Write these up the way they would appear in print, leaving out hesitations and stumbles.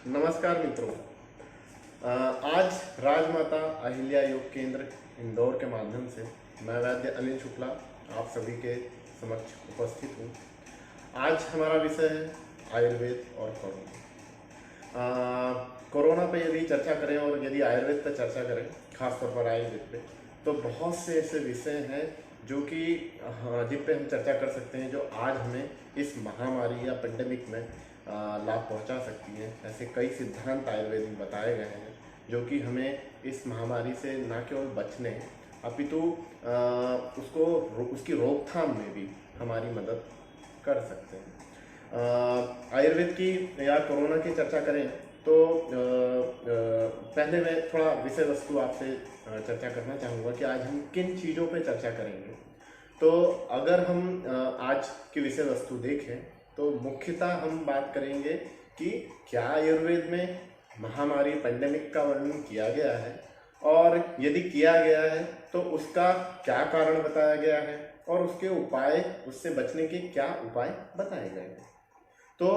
नमस्कार मित्रों। आज राजमाता अहिल्या योग केंद्र इंदौर के माध्यम से मैं वैद्य अनिल शुक्ला आप सभी के समक्ष उपस्थित हूँ। आज हमारा विषय है आयुर्वेद और कोरोना। कोरोना पे यदि चर्चा करें और यदि आयुर्वेद पर चर्चा करें, खासतौर पर आयुर्वेद पे, तो बहुत से ऐसे विषय हैं जो कि जिन पे हम चर्चा कर सकते हैं, जो आज हमें इस महामारी या पेंडेमिक में लाभ पहुंचा सकती हैं। ऐसे कई सिद्धांत आयुर्वेद में बताए गए हैं जो कि हमें इस महामारी से न केवल बचने अपितु उसकी रोकथाम में भी हमारी मदद कर सकते हैं। आयुर्वेद की या कोरोना की चर्चा करें तो पहले मैं थोड़ा विषय वस्तु आपसे चर्चा करना चाहूँगा कि आज हम किन चीज़ों पे चर्चा करेंगे। तो अगर हम आज की विषय वस्तु देखें तो मुख्यतः हम बात करेंगे कि क्या आयुर्वेद में महामारी पेंडेमिक का वर्णन किया गया है, और यदि किया गया है तो उसका क्या कारण बताया गया है और उसके उपाय, उससे बचने के क्या उपाय बताए गए हैं। तो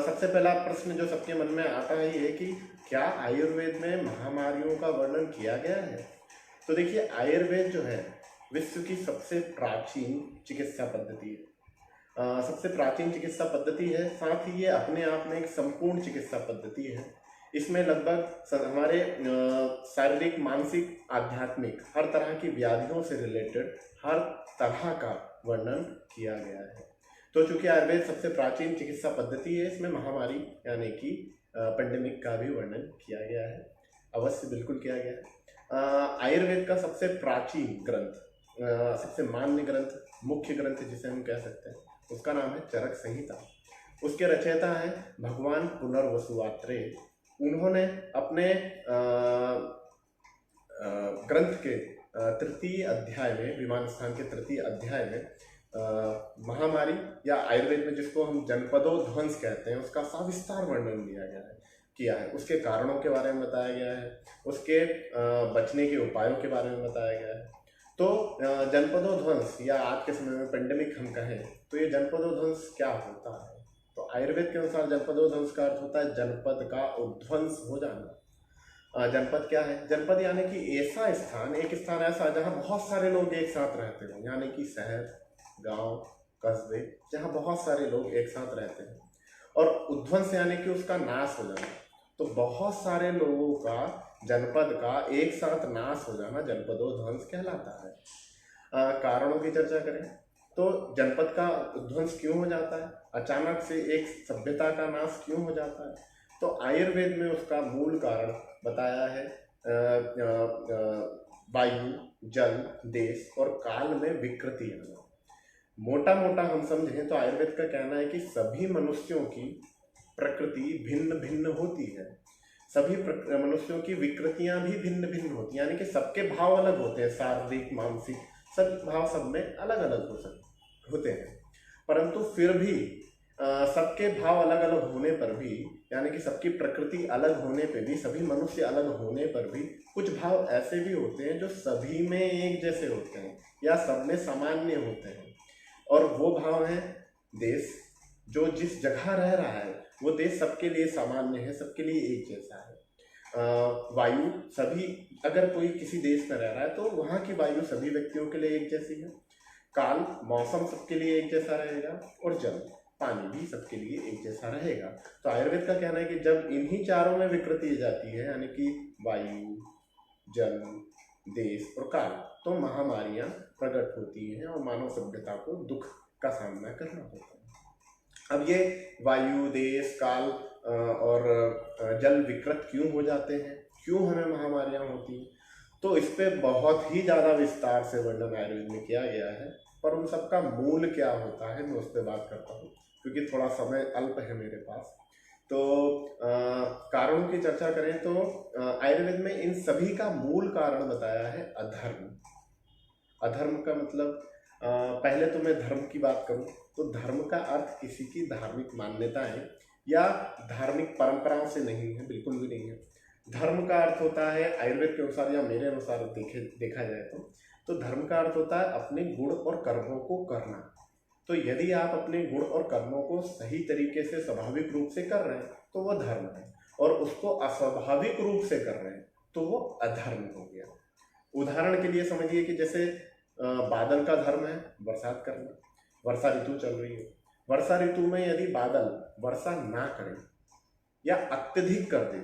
सबसे पहला प्रश्न जो सबके मन में आता है ये कि क्या आयुर्वेद में महामारियों का वर्णन किया गया है। तो देखिए, आयुर्वेद जो है विश्व की सबसे प्राचीन चिकित्सा पद्धति है। सबसे प्राचीन चिकित्सा पद्धति है, साथ ही ये अपने आप में एक संपूर्ण चिकित्सा पद्धति है। इसमें लगभग हमारे शारीरिक, मानसिक, आध्यात्मिक हर तरह की व्याधियों से रिलेटेड हर तरह का वर्णन किया गया है। तो चूंकि आयुर्वेद सबसे प्राचीन चिकित्सा पद्धति है, इसमें महामारी यानी कि पेंडेमिक का भी वर्णन किया गया है, अवश्य बिल्कुल किया गया है। आयुर्वेद का सबसे प्राचीन ग्रंथ, सबसे मान्य ग्रंथ, मुख्य ग्रंथ जिसे हम कह सकते हैं, उसका नाम है चरक संहिता। उसके रचयिता हैं भगवान पुनर्वसु आत्रेय। उन्होंने अपने ग्रंथ के तृतीय अध्याय में, विमान स्थान के तृतीय अध्याय में महामारी या आयुर्वेद में जिसको हम जनपदोध्वंस कहते हैं, उसका सविस्तार वर्णन दिया गया है, किया है। उसके कारणों के बारे में बताया गया है, उसके बचने के उपायों के बारे में बताया गया है। तो जनपदोध्वंस या आज के समय में पेंडेमिक हम कहें तो ये जनपदोध्वंस क्या होता है। तो आयुर्वेद के अनुसार जनपदोध्वंस का अर्थ होता है जनपद का उध्वंस हो जाना। जनपद क्या है? जनपद यानी कि ऐसा स्थान, एक स्थान ऐसा जहाँ बहुत सारे लोग एक साथ रहते हो, यानी कि शहर, गांव, कस्बे, जहाँ बहुत सारे लोग एक साथ रहते हैं। और उध्वंस यानी कि उसका नाश हो जाना। तो बहुत सारे लोगों का, जनपद का एक साथ नाश हो जाना जनपदोध्वंस कहलाता है। कारणों की चर्चा करें तो जनपद का उध्वंस क्यों हो जाता है, अचानक से एक सभ्यता का नाश क्यों हो जाता है। तो आयुर्वेद में उसका मूल कारण बताया है वायु, जल, देश और काल में विकृति आना। मोटा मोटा हम समझें तो आयुर्वेद का कहना है कि सभी मनुष्यों की प्रकृति भिन्न भिन्न होती है, सभी मनुष्यों की विकृतियां भी भिन्न भिन्न होती हैं, यानी कि सबके भाव अलग होते हैं, शारीरिक, मानसिक, सब भाव सब में अलग अलग होते हैं। परंतु फिर भी सबके भाव अलग अलग होने पर भी, यानी कि सबकी प्रकृति अलग होने पर भी, सभी मनुष्य अलग होने पर भी कुछ भाव ऐसे भी होते हैं जो सभी में एक जैसे होते हैं या सब में सामान्य होते हैं। और वो भाव है देश, जो जिस जगह रह रहा है वो देश सबके लिए सामान्य है, सबके लिए एक जैसा है। वायु, सभी, अगर कोई किसी देश में रह रहा है तो वहाँ की वायु सभी व्यक्तियों के लिए एक जैसी है। काल, मौसम सबके लिए एक जैसा रहेगा, और जल, पानी भी सबके लिए एक जैसा रहेगा। तो आयुर्वेद का कहना है कि जब इन्हीं चारों में विकृति जाती है, यानी कि वायु, जल, देश और काल, तो महामारियां प्रकट होती हैं और मानव सभ्यता को दुख का सामना करना होता है। अब ये वायु, देश, काल और जल विकृत क्यों हो जाते हैं, क्यों हमें महामारियां होती हैं, तो इस पे बहुत ही ज़्यादा विस्तार से वर्णन आयुर्वेद में किया गया है। पर उन सबका मूल क्या होता है, मैं उस पर बात करता हूँ, क्योंकि थोड़ा समय अल्प है मेरे पास। तो कारणों की चर्चा करें तो आयुर्वेद में इन सभी का मूल कारण बताया है अधर्म। अधर्म का मतलब, पहले तो मैं धर्म की बात करूं तो धर्म का अर्थ किसी की धार्मिक मान्यताएं या धार्मिक परंपराओं से नहीं है, बिल्कुल भी नहीं है। धर्म का अर्थ होता है आयुर्वेद के अनुसार या मेरे अनुसार देखा जाए तो धर्म का अर्थ होता है अपने गुण और कर्मों को करना। तो यदि आप अपने गुण और कर्मों को सही तरीके से स्वाभाविक रूप से कर रहे हैं तो वह धर्म है। और उसको अस्वाभाविक रूप से कर रहे हैं तो वो अधर्म हो गया। उदाहरण के लिए समझिए कि जैसे बादल का धर्म है बरसात करना, वर्षा ऋतु चल रही है, वर्षा ऋतु में यदि बादल वर्षा ना करें या अत्यधिक कर दें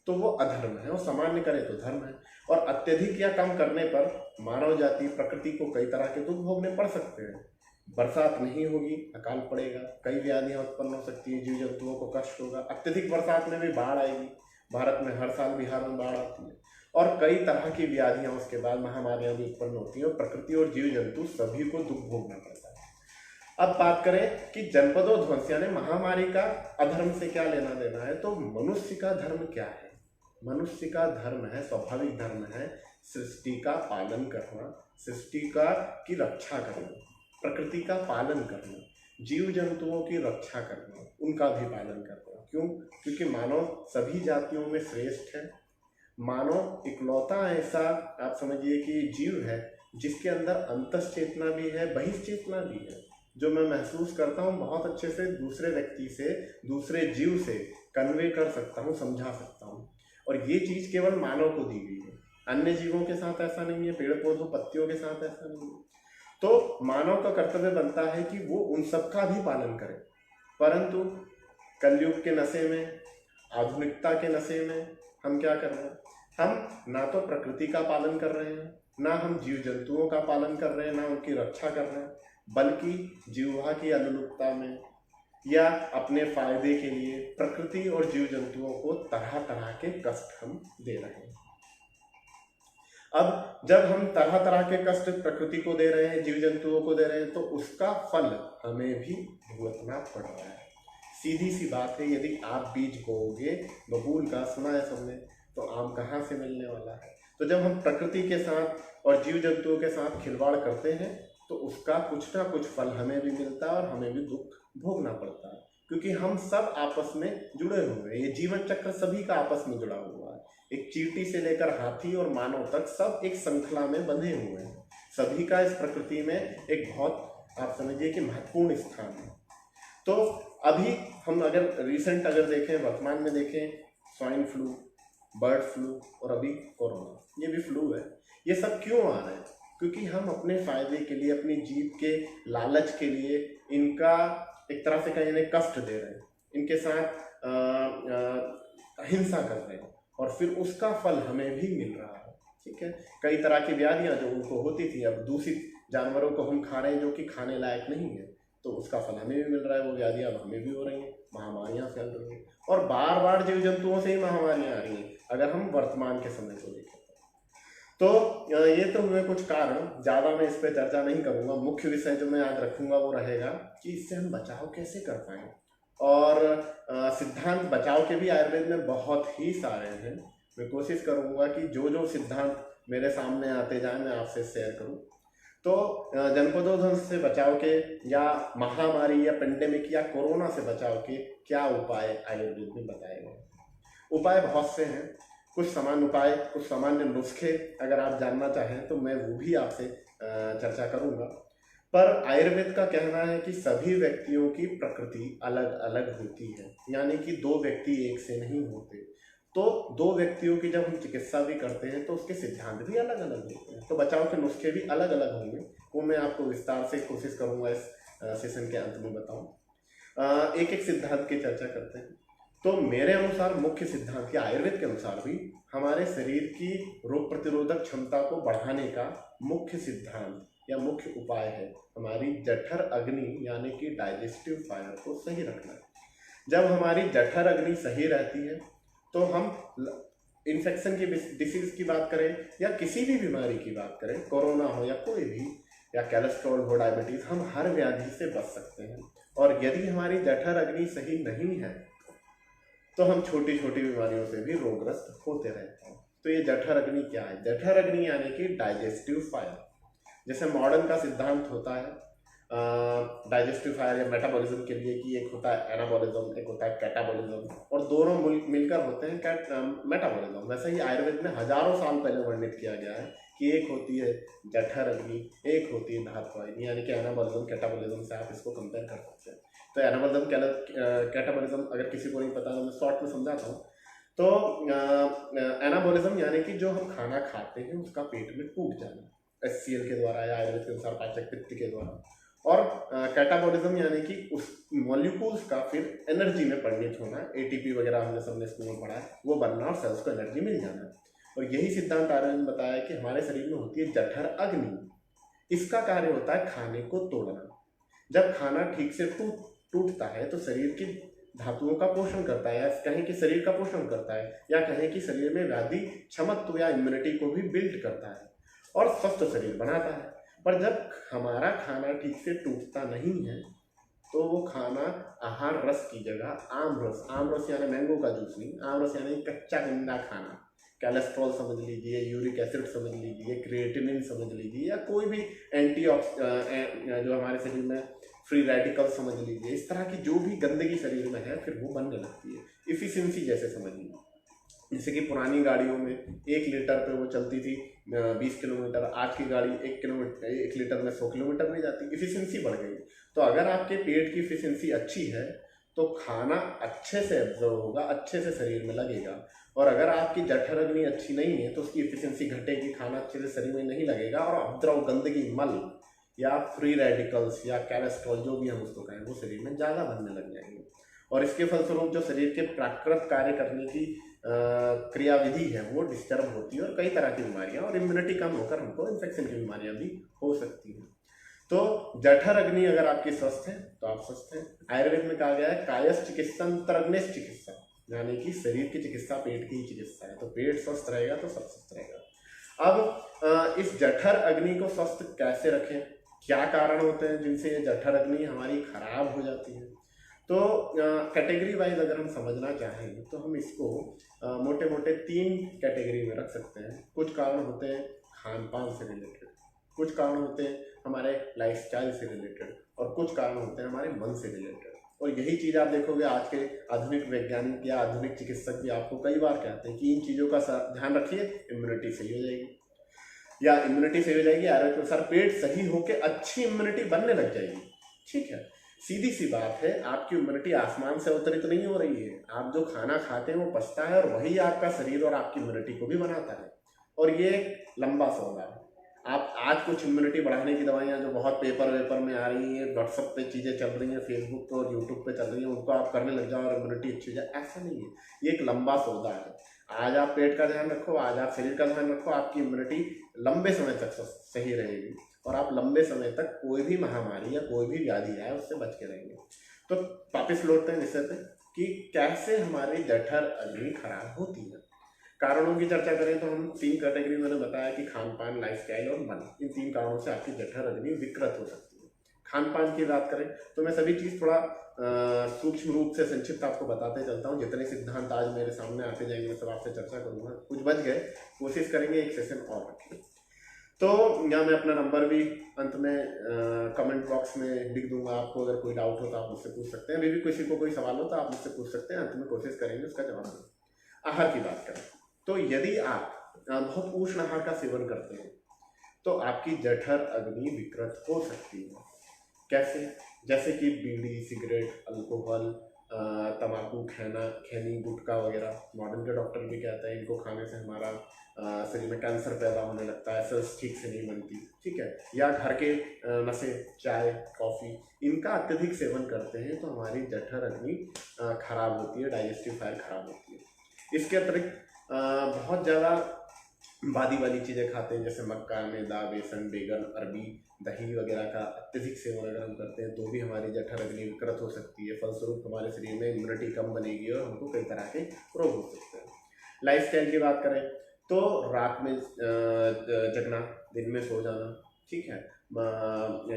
तो वो अधर्म है, और सामान्य करे तो धर्म है। और अत्यधिक या कम करने पर मानव जाति प्रकृति को कई तरह के दुख भोगने पड़ सकते हैं। बरसात नहीं होगी, अकाल पड़ेगा, कई व्याधियां उत्पन्न हो सकती है, जीव जंतुओं को कष्ट होगा, अत्यधिक बरसात में भी बाढ़ आएगी, भारत में हर साल बिहार में बाढ़ आती है, और कई तरह की व्याधियां उसके बाद महामारियां भी उत्पन्न होती हैं और प्रकृति और जीव जंतु सभी को दुख भोगना पड़ता है। अब बात करें कि जनपदों ध्वंस यानी महामारी का अधर्म से क्या लेना देना है, तो मनुष्य का धर्म क्या है? मनुष्य का धर्म है, स्वाभाविक धर्म है, सृष्टि का पालन करना, सृष्टि का की रक्षा करना, प्रकृति का पालन करना, जीव जंतुओं की रक्षा करना, उनका भी पालन करना। क्यों? क्योंकि मानव सभी जातियों में श्रेष्ठ है। मानव इकलौता ऐसा आप समझिए कि जीव है जिसके अंदर अंतस चेतना भी है, बहिश्चेतना भी है, जो मैं महसूस करता हूँ बहुत अच्छे से दूसरे व्यक्ति से, दूसरे जीव से कन्वे कर सकता हूँ, समझा सकता हूँ। और ये चीज़ केवल मानव को दी गई है, अन्य जीवों के साथ ऐसा नहीं है, पेड़ पौधों पत्तियों के साथ ऐसा नहीं है। तो मानव का कर्तव्य बनता है कि वो उन सब का भी पालन करे। परंतु कलयुग के नशे में, आधुनिकता के नशे में हम क्या कर रहे हैं? हम ना तो प्रकृति का पालन कर रहे हैं, ना हम जीव जंतुओं का पालन कर रहे हैं, ना उनकी रक्षा कर रहे हैं, बल्कि जीवा की अनुलुप्तता में या अपने फायदे के लिए प्रकृति और जीव जंतुओं को तरह तरह के कष्ट हम दे रहे हैं। अब जब हम तरह तरह के कष्ट प्रकृति को दे रहे हैं, जीव जंतुओं को दे रहे हैं, तो उसका फल हमें भी भुगतना पड़ रहा है। सीधी सी बात है, यदि आप बीज बोओगे, बबूल का सुना है सबने, तो आम कहाँ से मिलने वाला है? तो जब हम प्रकृति के साथ और जीव जंतुओं के साथ खिलवाड़ करते हैं तो उसका कुछ ना कुछ फल हमें भी मिलता है और हमें भी दुख भोगना पड़ता है, क्योंकि हम सब आपस में जुड़े हुए हैं। ये जीवन चक्र सभी का आपस में जुड़ा हुआ है। एक चींटी से लेकर हाथी और मानव तक सब एक श्रृंखला में बंधे हुए हैं। सभी का इस प्रकृति में एक बहुत आप समझिए कि महत्वपूर्ण स्थान है। तो अभी हम अगर रिसेंट अगर देखें, वर्तमान में देखें, स्वाइन फ्लू, बर्ड फ्लू और अभी कोरोना, ये भी फ्लू है। ये सब क्यों आ रहे हैं? क्योंकि हम अपने फायदे के लिए, अपनी जीत के लालच के लिए इनका एक तरह से कहीं कष्ट दे रहे हैं, इनके साथ हिंसा कर रहे हैं, और फिर उसका फल हमें भी मिल रहा है। ठीक है, कई तरह की व्याधियां जो उनको होती थी, अब दूषित जानवरों को हम खा रहे हैं जो कि खाने लायक नहीं है, तो उसका फल हमें भी मिल रहा है। वो व्याधियां अब हमें भी हो रही हैं, महामारियां फैल रही हैं, और बार बार जीव जंतुओं से ही महामारियां आ रही हैं अगर हम वर्तमान के समय को देखें। तो ये तो हुए कुछ कारण, ज़्यादा मैं इस पर चर्चा नहीं करूँगा। मुख्य विषय जो मैं आज रखूँगा वो रहेगा कि इससे हम बचाव कैसे कर पाएँ, और सिद्धांत बचाव के भी आयुर्वेद में बहुत ही सारे हैं। मैं कोशिश करूँगा कि जो जो सिद्धांत मेरे सामने आते जाए मैं आपसे शेयर करूँ। तो जनपदों ध्वंस से बचाव के, या महामारी या पेंडेमिक या कोरोना से बचाव के क्या उपाय आयुर्वेद में बताए गए। उपाय बहुत से हैं, कुछ सामान्य उपाय, कुछ सामान्य नुस्खे अगर आप जानना चाहें तो मैं वो भी आपसे चर्चा करूंगा। पर आयुर्वेद का कहना है कि सभी व्यक्तियों की प्रकृति अलग अलग होती है, यानी कि दो व्यक्ति एक से नहीं होते। तो दो व्यक्तियों की जब हम चिकित्सा भी करते हैं तो उसके सिद्धांत भी अलग अलग होते हैं, तो बचाव के नुस्खे भी अलग अलग होंगे। वो मैं आपको विस्तार से कोशिश करूंगा इस सेशन के अंत में बताऊं। एक एक सिद्धांत की चर्चा करते हैं। तो मेरे अनुसार मुख्य सिद्धांत या आयुर्वेद के अनुसार भी हमारे शरीर की रोग प्रतिरोधक क्षमता को बढ़ाने का मुख्य सिद्धांत या मुख्य उपाय है हमारी जठर अग्नि यानी कि डाइजेस्टिव फायर को सही रखना। जब हमारी जठर अग्नि सही रहती है तो हम इन्फेक्शन की डिसीज की बात करें या किसी भी बीमारी की बात करें, कोरोना हो या कोई भी, या कोलेस्ट्रॉल हो, डायबिटीज, हम हर व्याधि से बच सकते हैं। और यदि हमारी जठर अग्नि सही नहीं है तो हम छोटी छोटी बीमारियों से भी रोगग्रस्त होते रहते हैं। तो ये जठर अग्नि क्या है? जठर अग्नि यानी कि डाइजेस्टिव फायर। जैसे मॉडर्न का सिद्धांत होता है डाइजेस्टिव फायर या मेटाबॉलिज्म के लिए कि एक होता है एनाबॉलिज्म, एक होता है कैटाबॉलिज्म, और दोनों मिलकर होते हैं मेटाबॉलिज्म। वैसे ही आयुर्वेद में हजारों साल पहले वर्णित किया गया है कि एक होती है जठर अग्नि, एक होती है धातु अग्नि, यानी कि एनाबॉलिज्म कैटाबॉलिज्म से आप इसको कंपेयर कर सकते हैं। तो एनाबॉलिज्म कैटाबॉलिज्म अगर किसी को नहीं पता तो मैं शॉर्ट में समझाता हूँ। तो एनाबोलिज्म यानी कि जो हम खाना खाते हैं उसका पेट में टूट जाना, HCl के द्वारा या आयुर्वेद के अनुसार पाचक पित्त के द्वारा। और कैटाबॉलिज्म यानी कि उस मॉलिक्यूल्स का फिर एनर्जी में परिणत होना, ATP वगैरह हमने सबने स्कूल में पढ़ा है, वो बनना और सेल्स को एनर्जी मिल जाना। और यही सिद्धांत आर्यन ने बताया कि हमारे शरीर में होती है जठर अग्नि। इसका कार्य होता है खाने को तोड़ना। जब खाना ठीक से टूटता है तो शरीर की धातुओं का पोषण करता है, या कहें कि शरीर का पोषण करता है, या कहें कि शरीर में व्याधि क्षमत्व या इम्यूनिटी को भी बिल्ड करता है और स्वस्थ शरीर बनाता है। पर जब हमारा खाना ठीक से टूटता नहीं है तो वो खाना आहार रस की जगह आम रस यानी मैंगो का जूस नहीं, आम रस यानी कच्चा गंदा खाना, कोलेस्ट्रॉल समझ लीजिए, यूरिक एसिड समझ लीजिए, क्रिएटिनिन समझ लीजिए, या कोई भी जो हमारे शरीर में फ्री रेडिकल समझ लीजिए, इस तरह की जो भी गंदगी शरीर में है फिर वो बनने लगती है। इफिशियंसी जैसे समझ लीजिए, जैसे कि पुरानी गाड़ियों में 1 लीटर पे वो चलती थी 20 किलोमीटर, आज की गाड़ी 1 लीटर में 100 किलोमीटर नहीं जाती, इफिशियंसी बढ़ गई। तो अगर आपके पेट की इफिशियंसी अच्छी है तो खाना अच्छे से एब्जॉर्ब होगा, अच्छे से शरीर में लगेगा। और अगर आपकी जठर अग्नि अच्छी नहीं है तो उसकी इफिशियंसी घटेगी, खाना अच्छे से शरीर में नहीं लगेगा और उपद्रव, गंदगी, मल या फ्री रेडिकल्स या कोलेस्ट्रॉल जो भी हम उसको कहें वो शरीर में ज़्यादा बनने लग जाएंगे। और इसके फलस्वरूप जो शरीर के प्राकृत कार्य करने की क्रियाविधि है वो डिस्टर्ब होती है और कई तरह की बीमारियां और इम्यूनिटी कम होकर हमको इन्फेक्शन की बीमारियां भी हो सकती हैं। तो जठर अग्नि अगर आपकी स्वस्थ है तो आप स्वस्थ हैं। आयुर्वेद में कहा गया है कायस चिकित्सा अंतरग्नेश चिकित्सा, यानी कि शरीर की चिकित्सा पेट की ही चिकित्सा है। तो पेट स्वस्थ रहेगा तो सब स्वस्थ रहेगा। अब इस जठर अग्नि को स्वस्थ कैसे रखें, क्या कारण होते हैं जिनसे ये जठर अग्नि हमारी खराब हो जाती है। तो कैटेगरी वाइज अगर हम समझना चाहें तो हम इसको मोटे मोटे 3 कैटेगरी में रख सकते हैं। कुछ कारण होते हैं खान पान से रिलेटेड, कुछ कारण होते हैं हमारे लाइफस्टाइल से रिलेटेड, और कुछ कारण होते हैं हमारे मन से रिलेटेड। और यही चीज़ आप देखोगे आज के आधुनिक वैज्ञानिक या आधुनिक चिकित्सक भी आपको कई बार कहते हैं कि इन चीज़ों का ध्यान रखिए, इम्यूनिटी सही हो जाएगी, या इम्यूनिटी सही हो जाएगी, आयुर्वेद के अनुसार पेट सही होकर अच्छी इम्यूनिटी बनने लग जाएगी। ठीक है, सीधी सी बात है, आपकी इम्यूनिटी आसमान से अवतरित नहीं हो रही है। आप जो खाना खाते हैं वो पचता है और वही आपका शरीर और आपकी इम्यूनिटी को भी बनाता है। और ये एक लंबा सौदा है। आप आज कुछ इम्यूनिटी बढ़ाने की दवाइयाँ जो बहुत पेपर वेपर में आ रही हैं, व्हाट्सएप पे चीज़ें चल रही हैं, फेसबुक पे और यूट्यूब पे चल रही हैं, उनको आप करने लग जाओ और इम्यूनिटी अच्छी हो जाए, ऐसा नहीं है। ये एक लंबा सौदा है। आज आप पेट का ध्यान रखो, आज आप शरीर का ध्यान रखो, आपकी इम्यूनिटी लंबे समय तक सही रहेगी और आप लंबे समय तक कोई भी महामारी या कोई भी व्याधि आए उससे बच के रहेंगे। तो वापिस लौटते हैं विषय पे कि कैसे हमारी जठर अग्नि खराब होती है। कारणों की चर्चा करें तो हम 3 कैटेगरी मैंने बताया कि खान पान, लाइफस्टाइल और मन, इन 3 कारणों से आपकी जठर अग्नि विकृत हो सकती है। खान पान की बात करें तो मैं सभी चीज़ थोड़ा सूक्ष्म रूप से संक्षिप्त आपको बताते चलता हूँ। जितने सिद्धांत आज मेरे सामने आते जाएंगे सब आपसे चर्चा करूँगा। कुछ बच गए, कोशिश करेंगे एक सेशन और रखें। तो यहाँ मैं अपना नंबर भी अंत में कमेंट बॉक्स में लिख दूंगा। आपको अगर कोई डाउट हो तो आप मुझसे पूछ सकते हैं। अभी भी किसी को कोई सवाल हो तो आप मुझसे पूछ सकते हैं, अंत में कोशिश करेंगे उसका जवाब दें। आहार की बात करें तो यदि आप बहुत उष्ण आहार का सेवन करते हैं तो आपकी जठर अग्नि विकृत हो सकती है। कैसे? जैसे कि बीड़ी, सिगरेट, अल्कोहल, तम्बाकू, खैनी, गुटखा वगैरह। मॉडर्न के डॉक्टर भी कहते हैं इनको खाने से हमारा शरीर में कैंसर पैदा होने लगता है, सेल्स ठीक से नहीं बनती। ठीक है, या घर के नशे, चाय, कॉफ़ी, इनका अत्यधिक सेवन करते हैं तो हमारी जठर अग्नि खराब होती है, डाइजेस्टिव फायर खराब होती है। इसके अतिरिक्त बहुत ज़्यादा बादी वाली चीज़ें खाते हैं, जैसे मक्का, मैदा, बेसन, बेगन, अरबी, दही वगैरह का अत्यधिक सेवन अगर हम करते हैं तो भी हमारी जठर अग्नि विकृत हो सकती है। फलस्वरूप हमारे शरीर में इम्यूनिटी कम बनेगी और हमको कई तरह के रोग हो सकते हैं। लाइफस्टाइल की बात करें तो रात में जगना, दिन में सो जाना, ठीक है,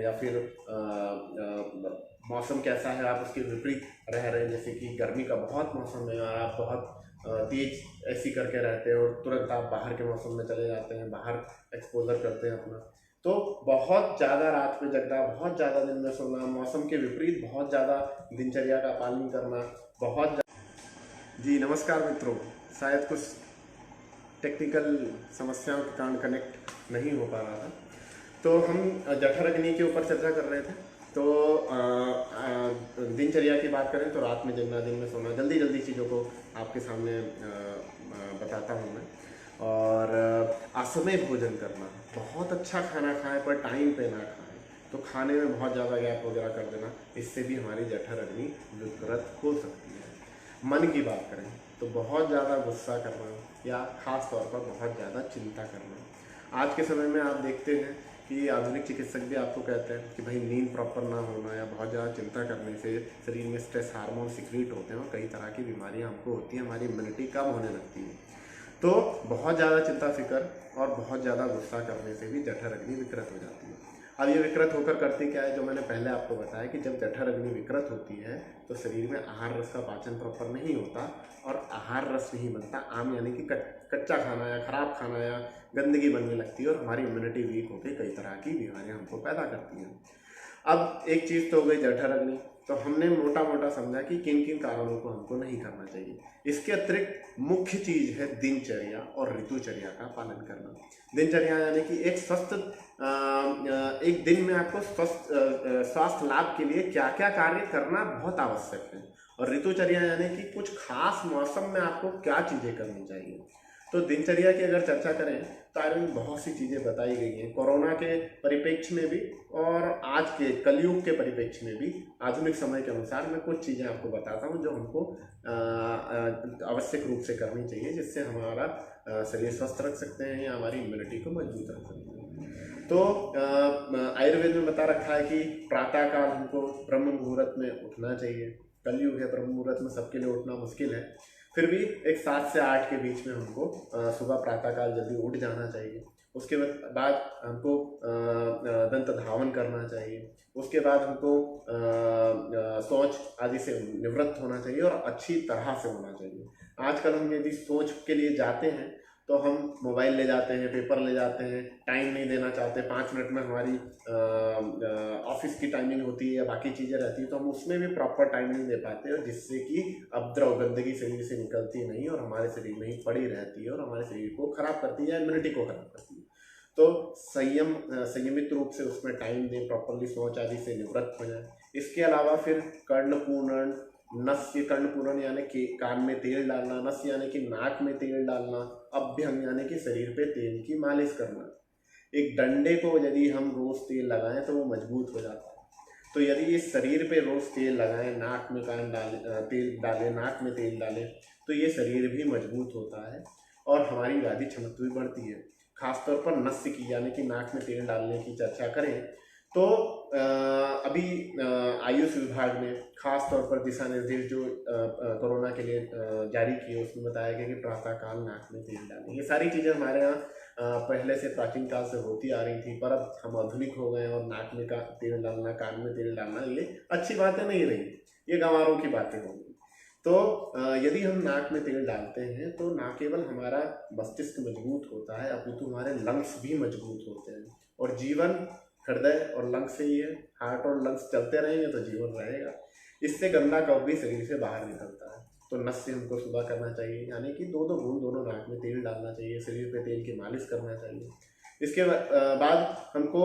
या फिर मौसम कैसा है आप उसके विपरीत रह रहे हैं, जैसे कि गर्मी का बहुत मौसम है और आप बहुत तेज ऐसी करके रहते हैं और तुरंत आप बाहर के मौसम में चले जाते हैं, बाहर एक्सपोजर करते हैं अपना, तो बहुत ज़्यादा रात में जगना, बहुत ज़्यादा दिन में सोना, मौसम के विपरीत बहुत ज़्यादा दिनचर्या का पालन करना, बहुत जी नमस्कार मित्रों, शायद कुछ टेक्निकल समस्याओं के कारण कनेक्ट नहीं हो पा रहा था। तो हम जठर अग्नि के ऊपर चर्चा कर रहे थे तो दिनचर्या की बात करें तो रात में जगना, दिन में सोना, जल्दी जल्दी चीज़ों को आपके सामने बताता हूँ मैं। और असमय भोजन करना, बहुत अच्छा खाना खाएं पर टाइम पे ना खाएं, तो खाने में बहुत ज़्यादा गैप वगैरह कर देना, इससे भी हमारी जठर अग्नि विकृत हो सकती है। मन की बात करें तो बहुत ज़्यादा गुस्सा करना या ख़ास तौर पर बहुत ज़्यादा चिंता करना। आज के समय में आप देखते हैं कि आधुनिक चिकित्सक भी आपको कहते हैं कि भाई नींद प्रॉपर ना होना या बहुत ज़्यादा चिंता करने से शरीर में स्ट्रेस हार्मोन सिक्रीट होते हैं और कई तरह की बीमारियां हमको होती हैं, हमारी इम्यूनिटी कम होने लगती है। तो बहुत ज़्यादा चिंता फिक्र और बहुत ज़्यादा गुस्सा करने से भी जठर अग्नि विकृत हो जाती है। अब ये विकृत होकर करती क्या है, जो मैंने पहले आपको बताया कि जब जठर अग्नि विकृत होती है तो शरीर में आहार रस का पाचन प्रॉपर नहीं होता और आहार रस नहीं बनता, आम यानी कि कच्चा खाना या खराब खाना या गंदगी बनने लगती है और हमारी इम्यूनिटी वीक होकर कई तरह की बीमारियां हमको पैदा करती हैं। अब एक चीज़ तो हो गई जठर अग्नि, तो हमने मोटा मोटा समझा कि किन किन कारणों को हमको नहीं करना चाहिए। इसके अतिरिक्त मुख्य चीज़ है दिनचर्या और ऋतुचर्या का पालन करना। दिनचर्या यानी कि एक स्वस्थ एक दिन में आपको स्वस्थ स्वास्थ्य लाभ के लिए क्या क्या कार्य करना बहुत आवश्यक है, और ऋतुचर्या यानी कि कुछ खास मौसम में आपको क्या चीज़ें करनी चाहिए। तो दिनचर्या की अगर चर्चा करें तो आयुर्वेद में बहुत सी चीज़ें बताई गई हैं, कोरोना के परिप्रेक्ष्य में भी और आज के कलयुग के परिप्रेक्ष्य में भी। आधुनिक समय के अनुसार मैं कुछ चीज़ें आपको बताता हूँ जो हमको आवश्यक रूप से करनी चाहिए, जिससे हमारा शरीर स्वस्थ रख सकते हैं या हमारी इम्यूनिटी को मजबूत रख सकते हैं। तो आयुर्वेद में बता रखा है कि प्रातःकाल हमको ब्रह्म मुहूर्त में उठना चाहिए। कलयुग है, ब्रह्म मुहूर्त में सबके लिए उठना मुश्किल है, फिर भी एक 7 से 8 के बीच में हमको सुबह प्रातःकाल जल्दी उठ जाना चाहिए। उसके बाद हमको दंत धावन करना चाहिए। उसके बाद हमको शौच आदि से निवृत्त होना चाहिए और अच्छी तरह से होना चाहिए। आजकल हम यदि शौच के लिए जाते हैं तो हम मोबाइल ले जाते हैं, पेपर ले जाते हैं, टाइम नहीं देना चाहते, 5 मिनट में हमारी ऑफिस की टाइमिंग होती है या बाकी चीज़ें रहती है तो हम उसमें भी प्रॉपर टाइम नहीं दे पाते, और जिससे कि उपद्रव गंदगी शरीर से निकलती नहीं और हमारे शरीर में ही पड़ी रहती है और हमारे शरीर को खराब करती है या इम्यूनिटी को खराब करती है। तो संयमित रूप से उसमें टाइम दें, प्रॉपरली शौच आदि से निवृत्त हो जाए। इसके अलावा फिर कर्णपूरण, नस्य कर्णपूरण यानी कि कान में तेल डालना, नस्य यानी कि नाक में तेल डालना, अभ्यंग यानी कि शरीर पे तेल की मालिश करना। एक डंडे को यदि हम रोज तेल लगाएं तो वो मजबूत हो जाता है। तो यदि इस शरीर पे रोज तेल लगाएं, नाक में तेल डालें, नाक में तेल डालें, तो ये शरीर भी मजबूत होता है और हमारी व्याधि क्षमता भी बढ़ती है। खासतौर पर नस्य की यानी कि नाक में तेल डालने की चर्चा करें तो अभी आयुष विभाग ने खास तौर पर दिशा निर्देश जो कोरोना के लिए जारी किए, उसमें बताया गया कि प्रातःकाल नाक में तेल डालें। ये सारी चीज़ें हमारे यहाँ पहले से प्राचीन काल से होती आ रही थी, पर अब हम आधुनिक हो गए और नाक में तेल डालना, कान में तेल डालना ये अच्छी बातें नहीं रही, ये गंवारों की बातें होंगी। तो यदि हम नाक में तेल डालते हैं तो न केवल हमारा मस्तिष्क मजबूत होता है अपितु हमारे लंग्स भी मजबूत होते हैं, और जीवन हृदय और लंग्स से ही है। हार्ट और लंग्स चलते रहेंगे तो जीवन रहेगा। इससे गंदा कफ भी शरीर से बाहर निकलता है। तो नस से हमको सुबह करना चाहिए, यानी कि 2-2 बूंद दोनों नाक में तेल डालना चाहिए, शरीर पे तेल की मालिश करना चाहिए। इसके बाद हमको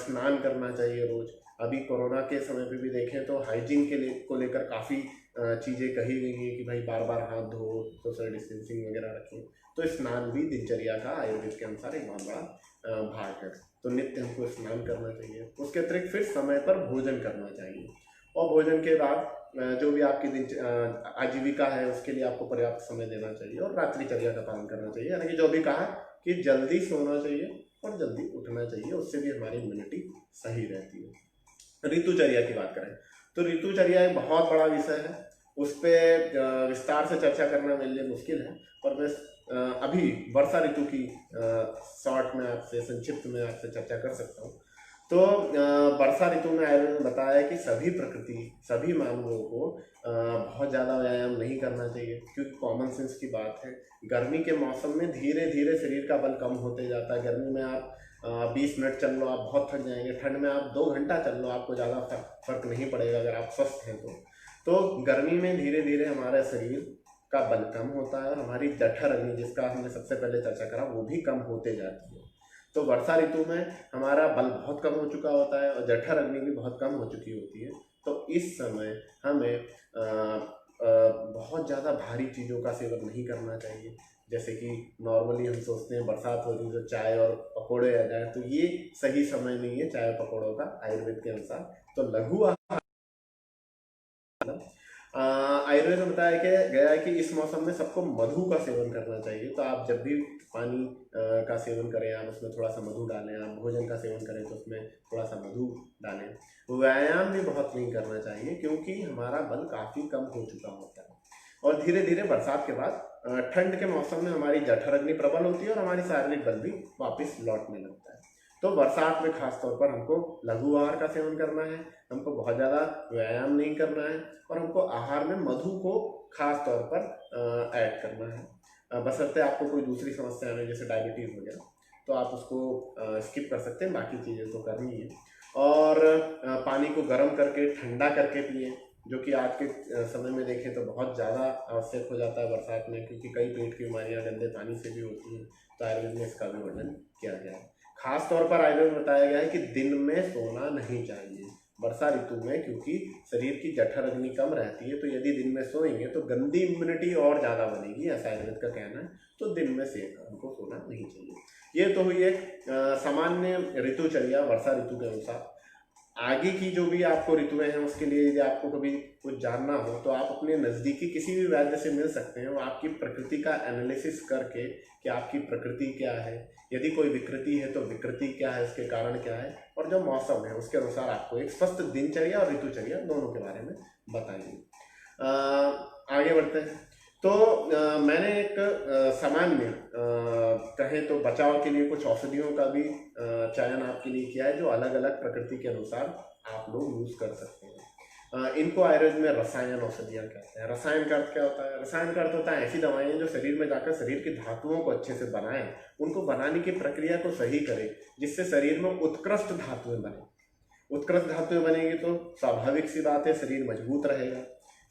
स्नान करना चाहिए रोज। अभी कोरोना के समय पे भी देखें तो हाइजीन को लेकर काफ़ी चीज़ें कही गई हैं कि भाई बार बार हाथ धो, सोशल डिस्टेंसिंग वगैरह रखें। तो स्नान भी दिनचर्या का आयुर्वेद के अनुसार एक बहुत बड़ा भाग है। तो नित्य हमको स्नान करना चाहिए। उसके अतिरिक्त फिर समय पर भोजन करना चाहिए, और भोजन के बाद जो भी आपकी आजीविका है उसके लिए आपको पर्याप्त समय देना चाहिए और रात्रिचर्या का पालन करना चाहिए। यानी कि जो भी कहा कि जल्दी सोना चाहिए और जल्दी उठना चाहिए, उससे भी हमारी इम्यूनिटी सही रहती है। ऋतुचर्या की बात करें तो ऋतुचर्या एक बहुत बड़ा विषय है, उस पर विस्तार से चर्चा करना मेरे लिए मुश्किल है, पर मैं अभी वर्षा ऋतु की शॉर्ट में आपसे, संक्षिप्त में आपसे चर्चा कर सकता हूँ। तो वर्षा ऋतु में आयुर्वेद ने बताया है कि सभी मानवों को बहुत ज़्यादा व्यायाम नहीं करना चाहिए, क्योंकि कॉमन सेंस की बात है। गर्मी के मौसम में धीरे धीरे शरीर का बल कम होते जाता है। गर्मी में आप 20 मिनट चल लो, आप बहुत थक जाएंगे। ठंड में आप 2 घंटा चल लो, आपको ज़्यादा फर्क नहीं पड़ेगा अगर आप स्वस्थ हैं तो गर्मी में धीरे धीरे हमारा शरीर का बल कम होता है और हमारी जठर अग्नि, जिसका हमने सबसे पहले चर्चा करा, वो भी कम होते जाती है। तो वर्षा ऋतु में हमारा बल बहुत कम हो चुका होता है और जठर अग्नि भी बहुत कम हो चुकी होती है। तो इस समय हमें बहुत ज़्यादा भारी चीज़ों का सेवन नहीं करना चाहिए। जैसे कि नॉर्मली हम सोचते हैं बरसात हो रही है तो चाय और पकौड़े आ जाए, तो ये सही समय नहीं है चाय पकौड़ों का आयुर्वेद के अनुसार। तो लघु आयुर्वेद में बताया गया है कि इस मौसम में सबको मधु का सेवन करना चाहिए। तो आप जब भी पानी का सेवन करें, आप उसमें थोड़ा सा मधु डालें। आप भोजन का सेवन करें तो उसमें थोड़ा सा मधु डालें। व्यायाम भी बहुत नहीं करना चाहिए क्योंकि हमारा बल काफ़ी कम हो चुका होता है। और धीरे धीरे बरसात के बाद ठंड के मौसम में हमारी जठर अग्नि प्रबल होती है और हमारी शारीरिक बल भी वापस लौटने लगता है। तो बरसात में खास तौर पर हमको लघु आहार का सेवन करना है, हमको बहुत ज़्यादा व्यायाम नहीं करना है और हमको आहार में मधु को खास तौर पर ऐड करना है। बशर्ते आपको कोई दूसरी समस्या नहीं, जैसे डायबिटीज़ हो गया तो आप उसको स्किप कर सकते हैं, बाकी चीज़ें तो करनी है। और पानी को गर्म करके ठंडा करके पिएँ, जो कि आज के समय में देखें तो बहुत ज़्यादा आवश्यक हो जाता है बरसात में, क्योंकि कई पेट की बीमारियां गंदे पानी से भी होती हैं। तो आयुर्वेद में इसका भी वर्णन किया गया है। खास तौर पर आयुर्वेद में बताया गया है कि दिन में सोना नहीं चाहिए वर्षा ऋतु में, क्योंकि शरीर की जठर अग्नि कम रहती है। तो यदि दिन में सोएंगे तो गंदी इम्यूनिटी और ज़्यादा बनेगी, ऐसा आयुर्वेद का कहना है। तो दिन में हमको सोना नहीं चाहिए। ये तो हुई एक सामान्य ऋतुचर्या वर्षा ऋतु के अनुसार। आगे की जो भी आपको ऋतुएं हैं उसके लिए यदि आपको कभी कुछ जानना हो तो आप अपने नज़दीकी किसी भी वैद्य से मिल सकते हैं। वो आपकी प्रकृति का एनालिसिस करके कि आपकी प्रकृति क्या है, यदि कोई विकृति है तो विकृति क्या है, उसके कारण क्या है, और जो मौसम है उसके अनुसार आपको एक स्वस्थ दिनचर्या और ऋतुचर्या दोनों के बारे में बताएंगे। आगे बढ़ते हैं। तो मैंने एक सामान्य कहें तो बचाव के लिए कुछ औषधियों का भी चयन आपके लिए किया है, जो अलग अलग प्रकृति के अनुसार आप लोग यूज़ कर सकते हैं। इनको आयुर्वेद में रसायन औषधियाँ कहते हैं। रसायन का अर्थ क्या होता है? रसायन का अर्थ होता है ऐसी दवाएं जो शरीर में जाकर शरीर की धातुओं को अच्छे से बनाएं, उनको बनाने की प्रक्रिया को सही करें, जिससे शरीर में उत्कृष्ट धातुएं बने। उत्कृष्ट धातुएं बनेंगी तो स्वाभाविक सी बात है शरीर मजबूत रहेगा,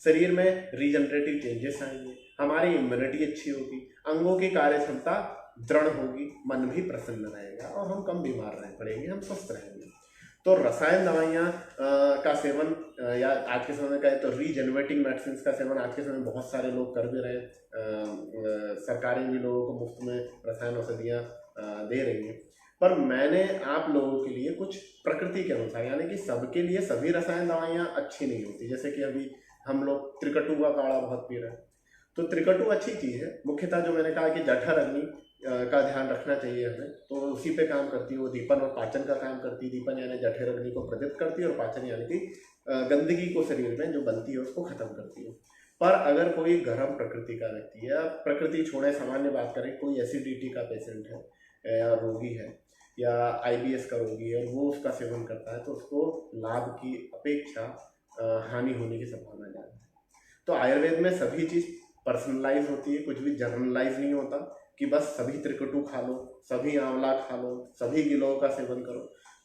शरीर में रीजनरेटिव चेंजेस आएंगे, हमारी इम्यूनिटी अच्छी होगी, अंगों की कार्य क्षमता दृढ़ होगी, मन भी प्रसन्न रहेगा और हम कम बीमार रह पड़ेंगे, हम स्वस्थ रहेंगे। तो रसायन दवाइयाँ का सेवन या आज के समय में कहें तो रीजनरेटिंग मेडिसिन का सेवन आज के समय में बहुत सारे लोग कर भी रहे हैं। सरकारें भी लोगों को मुफ्त में रसायन औषधियाँ दे रही हैं। पर मैंने आप लोगों के लिए कुछ प्रकृति के अनुसार, यानी कि सबके लिए सभी रसायन दवाइयाँ अच्छी नहीं होती। जैसे कि अभी हम लोग त्रिकटु का काढ़ा बहुत पी रहे हैं, तो त्रिकटु अच्छी चीज़ है। मुख्यतः जो मैंने कहा कि जठर अग्नि का ध्यान रखना चाहिए हमें, तो उसी पे काम करती है वो। दीपन और पाचन का काम करती है। दीपन यानी जठर अग्नि को प्रदीप्त करती है और पाचन यानी कि गंदगी को शरीर में जो बनती है उसको खत्म करती है। पर अगर कोई गर्म प्रकृति का व्यक्ति है, प्रकृति छोड़े सामान्य बात करें, कोई एसिडिटी का पेशेंट है या रोगी है या IBS का रोगी है और वो उसका सेवन करता है, तो उसको लाभ की अपेक्षा हानि होने की संभावना ज़्यादा है। तो आयुर्वेद में सभी चीज़ पर्सनलाइज होती है, कुछ भी जनरलाइज नहीं होता कि बस सभी त्रिकटु खा लो, सभी आंवला खा लो, सभी गिलों का सेवन करो।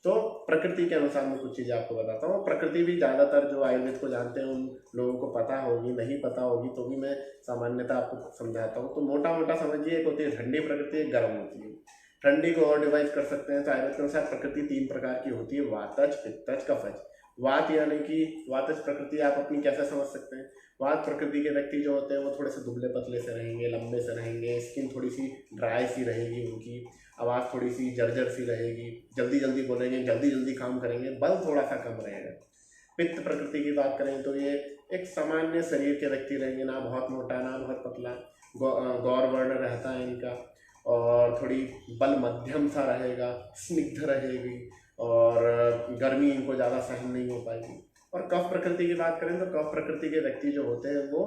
तो प्रकृति के अनुसार मैं कुछ चीज़ें आपको बताता हूँ। प्रकृति भी ज़्यादातर जो आयुर्वेद को जानते हैं उन लोगों को पता होगी, नहीं पता होगी तो भी मैं सामान्यता आपको समझाता हूँ। तो मोटा मोटा समझिए, एक होती है ठंडी प्रकृति, एक गर्म होती है। ठंडी को और डिवाइड कर सकते हैं तो आयुर्वेद के अनुसार प्रकृति 3 प्रकार की होती है: वातज, पित्तज, कफज। वात यानी कि वातज प्रकृति आप अपनी कैसे समझ सकते हैं? वात प्रकृति के व्यक्ति जो होते हैं वो थोड़े से दुबले पतले से रहेंगे, लंबे से रहेंगे, स्किन थोड़ी सी ड्राई सी रहेगी, उनकी आवाज़ थोड़ी सी जर्जर सी रहेगी, जल्दी जल्दी बोलेंगे, जल्दी जल्दी काम करेंगे, बल थोड़ा सा कम रहेगा। पित्त प्रकृति की बात करें तो ये एक सामान्य शरीर के व्यक्ति रहेंगे, ना बहुत मोटा ना बहुत पतला, गौर वर्ण रहता है इनका, और थोड़ी बल मध्यम सा रहेगा, स्निग्ध रहेगी और गर्मी इनको ज़्यादा सहन नहीं हो पाएगी। और कफ प्रकृति की बात करें तो कफ प्रकृति के व्यक्ति जो होते हैं वो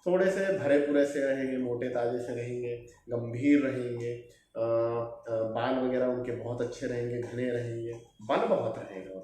थोड़े से भरे पूरे से रहेंगे, मोटे ताजे से रहेंगे, गंभीर रहेंगे, बाल वगैरह उनके बहुत अच्छे रहेंगे, घने रहेंगे, बल बहुत रहेगा।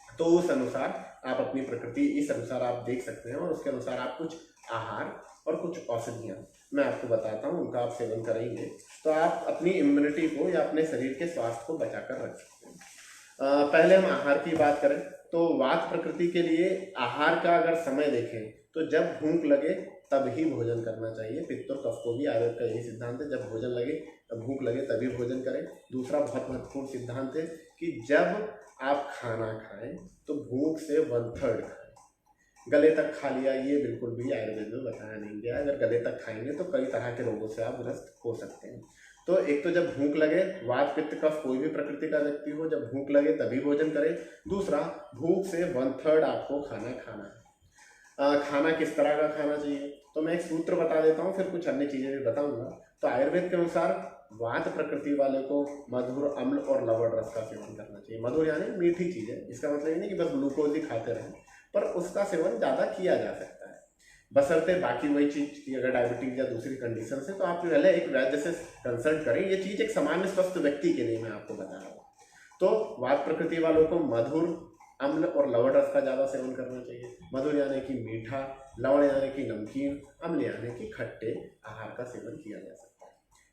तो उस अनुसार आप अपनी प्रकृति इस अनुसार आप देख सकते हैं और उसके अनुसार आप कुछ आहार और कुछ औषधियाँ मैं आपको बताता हूँ, उनका आप सेवन करेंगे तो आप अपनी इम्यूनिटी को या अपने शरीर के स्वास्थ्य को बचा कर रख सकते हैं। पहले हम आहार की बात करें तो वात प्रकृति के लिए आहार का अगर समय देखें तो जब भूख लगे तब ही भोजन करना चाहिए। पित्त और कफ को भी आयुर्वेद का यही सिद्धांत है, जब भोजन लगे, तब भूख लगे तभी भोजन करें। दूसरा बहुत महत्वपूर्ण सिद्धांत है कि जब आप खाना खाएं तो भूख से 1/3 खाएं। गले तक खा लिया, ये बिल्कुल भी आयुर्वेद में बताया नहीं गया। अगर गले तक खाएंगे तो कई तरह के रोगों से आप ग्रस्त हो सकते हैं। तो एक तो जब भूख लगे, वात पित्त कफ कोई भी प्रकृति का व्यक्ति हो, जब भूख लगे तभी भोजन करें। दूसरा, भूख से 1/3 आपको खाना खाना है। खाना किस तरह का खाना चाहिए, तो मैं एक सूत्र बता देता हूँ, फिर कुछ अन्य चीज़ें भी बताऊंगा। तो आयुर्वेद के अनुसार वात प्रकृति वाले को मधुर, अम्ल और लवण रस का सेवन करना चाहिए। मधुर यानी मीठी चीज़ें, इसका मतलब ये नहीं कि बस ग्लूकोज ही खाते रहें, पर उसका सेवन ज़्यादा किया जा सकता है, बशर्ते बाकी वही चीज़ की अगर डायबिटीज या दूसरी कंडीशन है तो आप पहले एक वैद्य से कंसल्ट करें। ये चीज़ एक सामान्य स्वस्थ व्यक्ति के लिए मैं आपको बता रहा हूँ। तो वात प्रकृति वालों को मधुर, अम्ल और लवण रस का ज़्यादा सेवन करना चाहिए। मधुर यानी कि मीठा, लवण यानी कि नमकीन, अम्ल यानी कि खट्टे आहार का सेवन किया जा सकता है।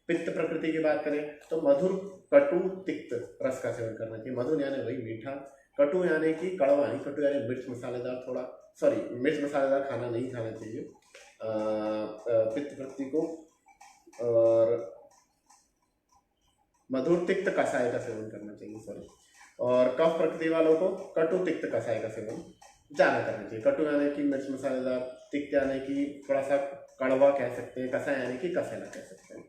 पित्त प्रकृति की बात करें तो मधुर, कटु, तिक्त रस का सेवन करना चाहिए। मधुर यानी वही मीठा, कटु यानी कि कड़वा नहीं, कटु यानी मिर्च मसालेदार, मिर्च मसालेदार खाना नहीं खाना चाहिए पित्त प्रकृति को। और मधुर तिक्त कषाय का सेवन करना चाहिए, और कफ प्रकृति वालों को कटु तिक्त कषाय का सेवन ज़्यादा करना चाहिए। कटु यानी कि मिर्च मसालेदार, तिक्त यानी कि थोड़ा सा कड़वा कह सकते हैं, कषाय यानी कि कसैला कह सकते हैं।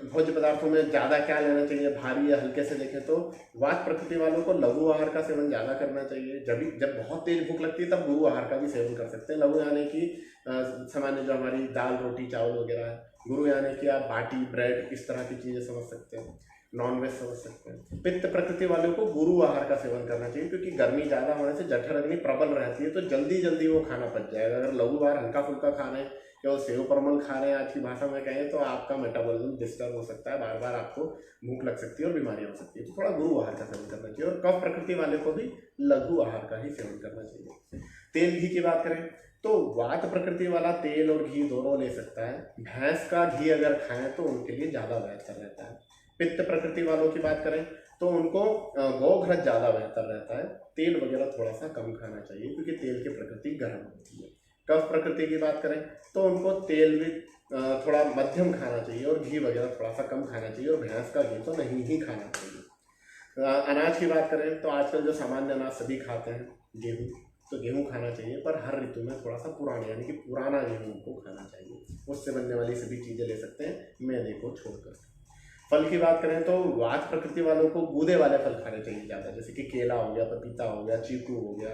भोज्य पदार्थों में ज़्यादा क्या लेना चाहिए, भारी या हल्के से देखें तो वात प्रकृति वालों को लघु आहार का सेवन ज़्यादा करना चाहिए। जब बहुत तेज भूख लगती है तब गुरु आहार का भी सेवन कर सकते हैं। लघु यानी कि सामान्य जो हमारी दाल, रोटी, चावल वगैरह है। गुरु यानी कि आप बाटी, ब्रेड, इस तरह की चीज़ें समझ सकते हैं, नॉनवेज समझ सकते हैं। पित्त प्रकृति वालों को गुरु आहार का सेवन करना चाहिए, क्योंकि गर्मी ज़्यादा होने से जठर अग्नि प्रबल रहती है, तो जल्दी जल्दी वो खाना पच जाएगा। अगर लघु आहार हल्का फुल्का खा रहे हैं, केवल सेव परमल खा रहे हैं आज की भाषा में कहें, तो आपका मेटाबॉलिज्म डिस्टर्ब हो सकता है, बार बार आपको भूख लग सकती है और बीमारियां हो सकती है। तो थोड़ा गुरु आहार का सेवन करना चाहिए। और कफ प्रकृति वाले को भी लघु आहार का ही सेवन करना चाहिए। तेल घी की बात करें तो वात प्रकृति वाला तेल और घी दोनों ले सकता है। भैंस का घी अगर खाएं तो उनके लिए ज़्यादा बेहतर रहता है। पित्त प्रकृति वालों की बात करें तो उनको गौघृत ज़्यादा बेहतर रहता है। तेल वगैरह थोड़ा सा कम खाना चाहिए, क्योंकि तेल की प्रकृति गर्म होती है। कफ प्रकृति की बात करें तो उनको तेल भी थोड़ा मध्यम खाना चाहिए और घी वगैरह थोड़ा सा कम खाना चाहिए, और भैंस का घी तो नहीं ही खाना चाहिए। अनाज की बात करें तो आजकल जो सामान्य अनाज सभी खाते हैं, गेहूँ, तो गेहूँ खाना चाहिए, पर हर ऋतु में थोड़ा सा पुराने यानी कि पुराना गेहूँ को खाना चाहिए। उससे बनने वाली सभी चीज़ें ले सकते हैं, मैदे को छोड़कर। फल की बात करें तो वात प्रकृति वालों को गूदे वाले फल खाने चाहिए ज़्यादा, जैसे कि केला हो गया, पपीता हो गया, चीकू हो गया,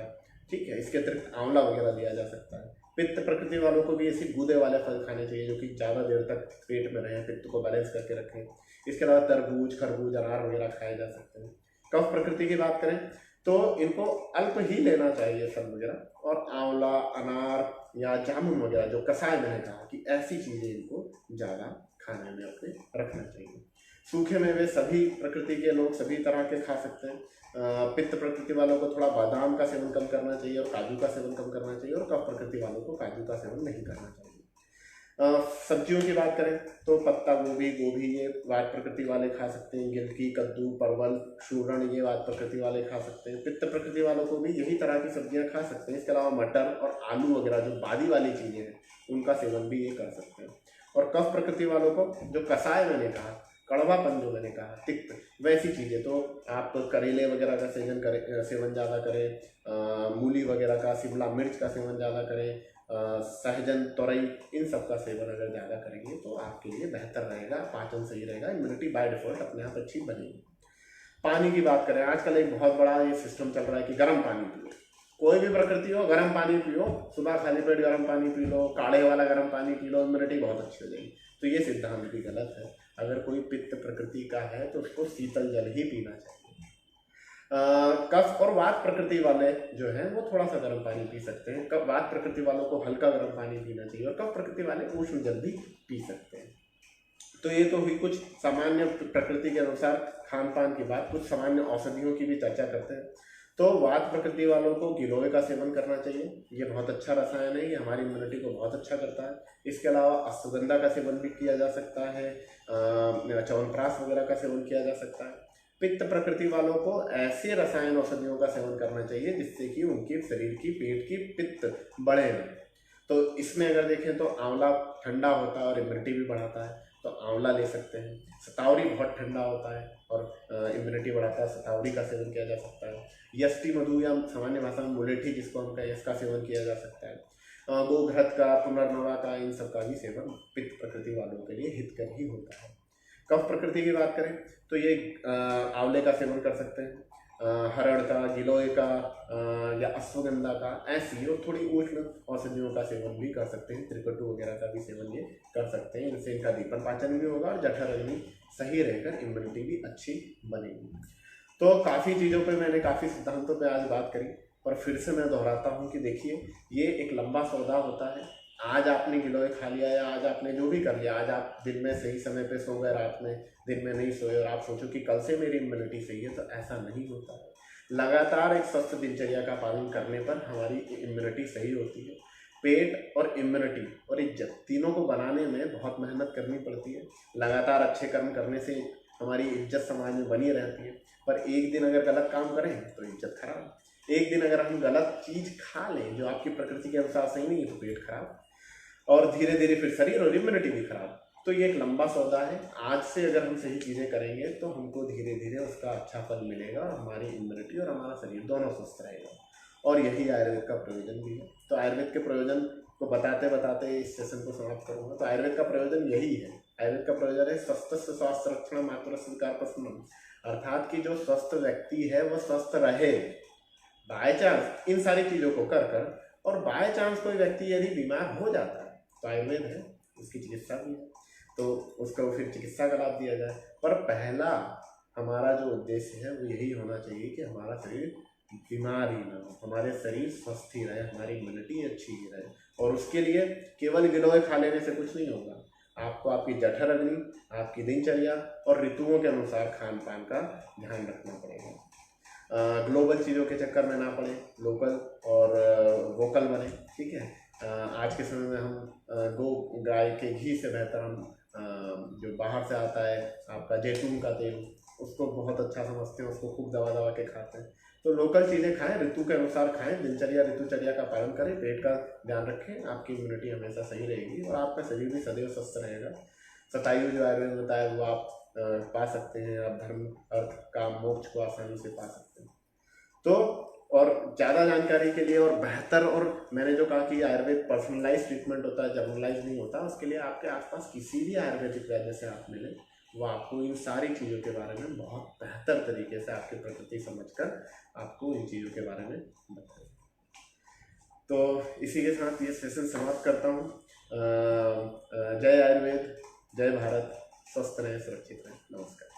ठीक है। इसके अतिरिक्त आंवला वगैरह लिया जा सकता है। पित्त प्रकृति वालों को भी ऐसे गूदे वाले फल खाने चाहिए, जो कि ज़्यादा देर तक पेट में रहें, पित्त को बैलेंस करके रखें। इसके अलावा तरबूज, खरबूज, अनार वगैरह खाए जा सकते हैं। कफ प्रकृति की बात करें तो इनको अल्प ही लेना चाहिए फल वगैरह, और आंवला, अनार या जामुन वगैरह जो कसाय मैंने कहा कि ऐसी चीज़ें इनको ज़्यादा खाने में अपने रखना चाहिए। सूखे मेवे सभी प्रकृति के लोग सभी तरह के खा सकते हैं। पित्त प्रकृति वालों को थोड़ा बादाम का सेवन कम करना चाहिए और काजू का सेवन कम करना चाहिए, और कफ प्रकृति वालों को काजू का सेवन नहीं करना चाहिए। सब्जियों की बात करें तो पत्ता गोभी, ये वात प्रकृति वाले खा सकते हैं। गिलकी, कद्दू, परवल, शूरण, ये वात प्रकृति वाले खा सकते हैं। पित्त प्रकृति वालों को भी यही तरह की सब्जियां खा सकते हैं। इसके अलावा मटर और आलू वगैरह जो बादी वाली चीज़ें हैं, उनका सेवन भी ये कर सकते हैं। और कफ प्रकृति वालों को जो कसाय मैंने कहा, कड़वापन जो मैंने कहा, तिक्त, वैसी चीज़ें तो आप करेले वगैरह का सेवन ज़्यादा करें, मूली वगैरह का, शिमला मिर्च का सेवन ज़्यादा करें, सहजन, तोरई, इन सब का सेवन अगर ज़्यादा करेंगे तो आपके लिए बेहतर रहेगा, पाचन सही रहेगा, इम्यूनिटी बाय डिफॉल्ट अपने आप अच्छी बनेगी। पानी की बात करें, आजकल एक बहुत बड़ा ये सिस्टम चल रहा है कि गर्म पानी पियो। कोई भी प्रकृति हो, गर्म पानी पियो, सुबह खाली पेट गर्म पानी पी लो, काढ़े वाला गर्म पानी पी लो, इम्यूनिटी बहुत अच्छी हो जाएगी। तो ये सिद्धांत भी गलत है। अगर कोई पित्त प्रकृति का है तो उसको शीतल जल ही पीना चाहिए। कफ और वात प्रकृति वाले जो हैं वो थोड़ा सा गर्म पानी पी सकते हैं। कफ वात प्रकृति वालों को हल्का गर्म पानी पीना चाहिए, और कफ प्रकृति वाले उष्ण जल भी पी सकते हैं। तो ये तो हुई कुछ सामान्य प्रकृति के अनुसार खान पान की बात। कुछ सामान्य औषधियों की भी चर्चा करते हैं। तो वात प्रकृति वालों को गिलोय का सेवन करना चाहिए। ये बहुत अच्छा रसायन है, ये हमारी इम्यूनिटी को बहुत अच्छा करता है। इसके अलावा अश्वगंधा का सेवन भी किया जा सकता है, च्यवनप्राश वगैरह का सेवन किया जा सकता है। पित्त प्रकृति वालों को ऐसे रसायन औषधियों का सेवन करना चाहिए जिससे कि उनके शरीर की, पेट की पित्त बढ़े ना। तो इसमें अगर देखें तो आंवला ठंडा होता है और इम्यूनिटी भी बढ़ाता है, तो आंवला ले सकते हैं। शतावरी बहुत ठंडा होता है और इम्यूनिटी बढ़ाता है, शतावरी का सेवन किया जा सकता है। यष्टि मधु या सामान्य भाषा में मुलेठी जिसको हम कहें, इसका सेवन किया जा सकता है। गोघृत का, पुनर्नवा का, इन सब का भी सेवन पित्त प्रकृति वालों के लिए हितकर ही होता है। कफ प्रकृति की बात करें तो ये आंवले का सेवन कर सकते हैं, हरड़ का, गिलोय का या अश्वगंधा का, ऐसी और थोड़ी उष्ण औषधियों का सेवन भी कर सकते हैं। त्रिकटु वगैरह का भी सेवन ये कर सकते हैं। इनसे इनका दीपन पाचन भी होगा और जठर अग्नि सही रहकर इम्यूनिटी भी अच्छी बनेगी। तो काफ़ी चीज़ों पे मैंने, काफ़ी सिद्धांतों पे आज बात करी, पर फिर से मैं दोहराता हूँ कि देखिए ये एक लंबा सौदा होता है। आज आपने गिलोय खा लिया या आज आपने जो भी कर लिया, आज आप दिन में सही समय पे सो गए, रात में दिन में नहीं सोए और आप सोचो कि कल से मेरी इम्यूनिटी सही है, तो ऐसा नहीं होता है। लगातार एक स्वस्थ दिनचर्या का पालन करने पर हमारी इम्यूनिटी सही होती है। पेट और इम्यूनिटी और इज्जत तीनों को बनाने में बहुत मेहनत करनी पड़ती है। लगातार अच्छे कर्म करने से हमारी इज्जत समाज में बनी रहती है, पर एक दिन अगर गलत काम करें तो इज्जत खराब। एक दिन अगर हम गलत चीज़ खा लें जो आपकी प्रकृति के अनुसार सही नहीं है तो पेट खराब, और धीरे धीरे फिर शरीर और इम्यूनिटी भी खराब। तो ये एक लंबा सौदा है। आज से अगर हम सही चीज़ें करेंगे तो हमको धीरे धीरे उसका अच्छा फल मिलेगा और हमारी इम्यूनिटी और हमारा शरीर दोनों स्वस्थ रहेगा। और यही आयुर्वेद का प्रयोजन भी है। तो आयुर्वेद के प्रयोजन को बताते बताते इस सेशन को समाप्त करूँगा। तो आयुर्वेद का प्रयोजन यही है। आयुर्वेद का प्रयोजन है स्वस्थ स्वास्थ्य रक्षण मात्र स्वीकार प्रसन्नम, अर्थात कि जो स्वस्थ व्यक्ति है वो स्वस्थ रहे। बाय चांस इन सारी चीज़ों को कर कर, और बाय चांस कोई व्यक्ति यदि बीमार हो जाता है तो आयुर्वेद है, उसकी चिकित्सा भी है, तो उसको फिर चिकित्सा का लाभ दिया जाए। पर पहला हमारा जो उद्देश्य है वो यही होना चाहिए कि हमारा शरीर बीमार ही ना हो, हमारे शरीर स्वस्थ ही रहे, हमारी इम्यूनिटी अच्छी ही रहे। और उसके लिए केवल गिलोय खा लेने से कुछ नहीं होगा। आपको आपकी जठर अग्नि, आपकी दिनचर्या और ऋतुओं के अनुसार खान पान का ध्यान रखना पड़ेगा। ग्लोबल चीज़ों के चक्कर में ना पड़े, लोकल और वोकल बने। ठीक है, आज के समय में हम गाय के घी से बेहतर हम जो बाहर से आता है आपका जैतून का तेल, उसको बहुत अच्छा समझते हैं, उसको खूब दबा दबा के खाते हैं। तो लोकल चीज़ें खाएं, ऋतु के अनुसार खाएं, दिनचर्या ऋतुचर्या का पालन करें, पेट का ध्यान रखें, आपकी इम्यूनिटी हमेशा सही रहेगी और आपका शरीर भी सदैव स्वस्थ रहेगा। शतायु जो आयुर्वेद में बताया वो आप पा सकते हैं। आप धर्म, अर्थ, काम, मोक्ष को आसानी से पा सकते हैं। तो और ज़्यादा जानकारी के लिए और बेहतर, और मैंने जो कहा कि आयुर्वेद पर्सनलाइज ट्रीटमेंट होता है, जनरलाइज नहीं होता, उसके लिए आपके आसपास किसी भी आयुर्वेदिक वैद्य से आप मिलें, वो आपको इन सारी चीज़ों के बारे में बहुत बेहतर तरीके से आपकी प्रकृति समझकर आपको इन चीज़ों के बारे में बताएं। तो इसी के साथ ये सेशन समाप्त करता हूँ। जय आयुर्वेद, जय भारत, स्वस्थ रहें, सुरक्षित रहें, नमस्कार।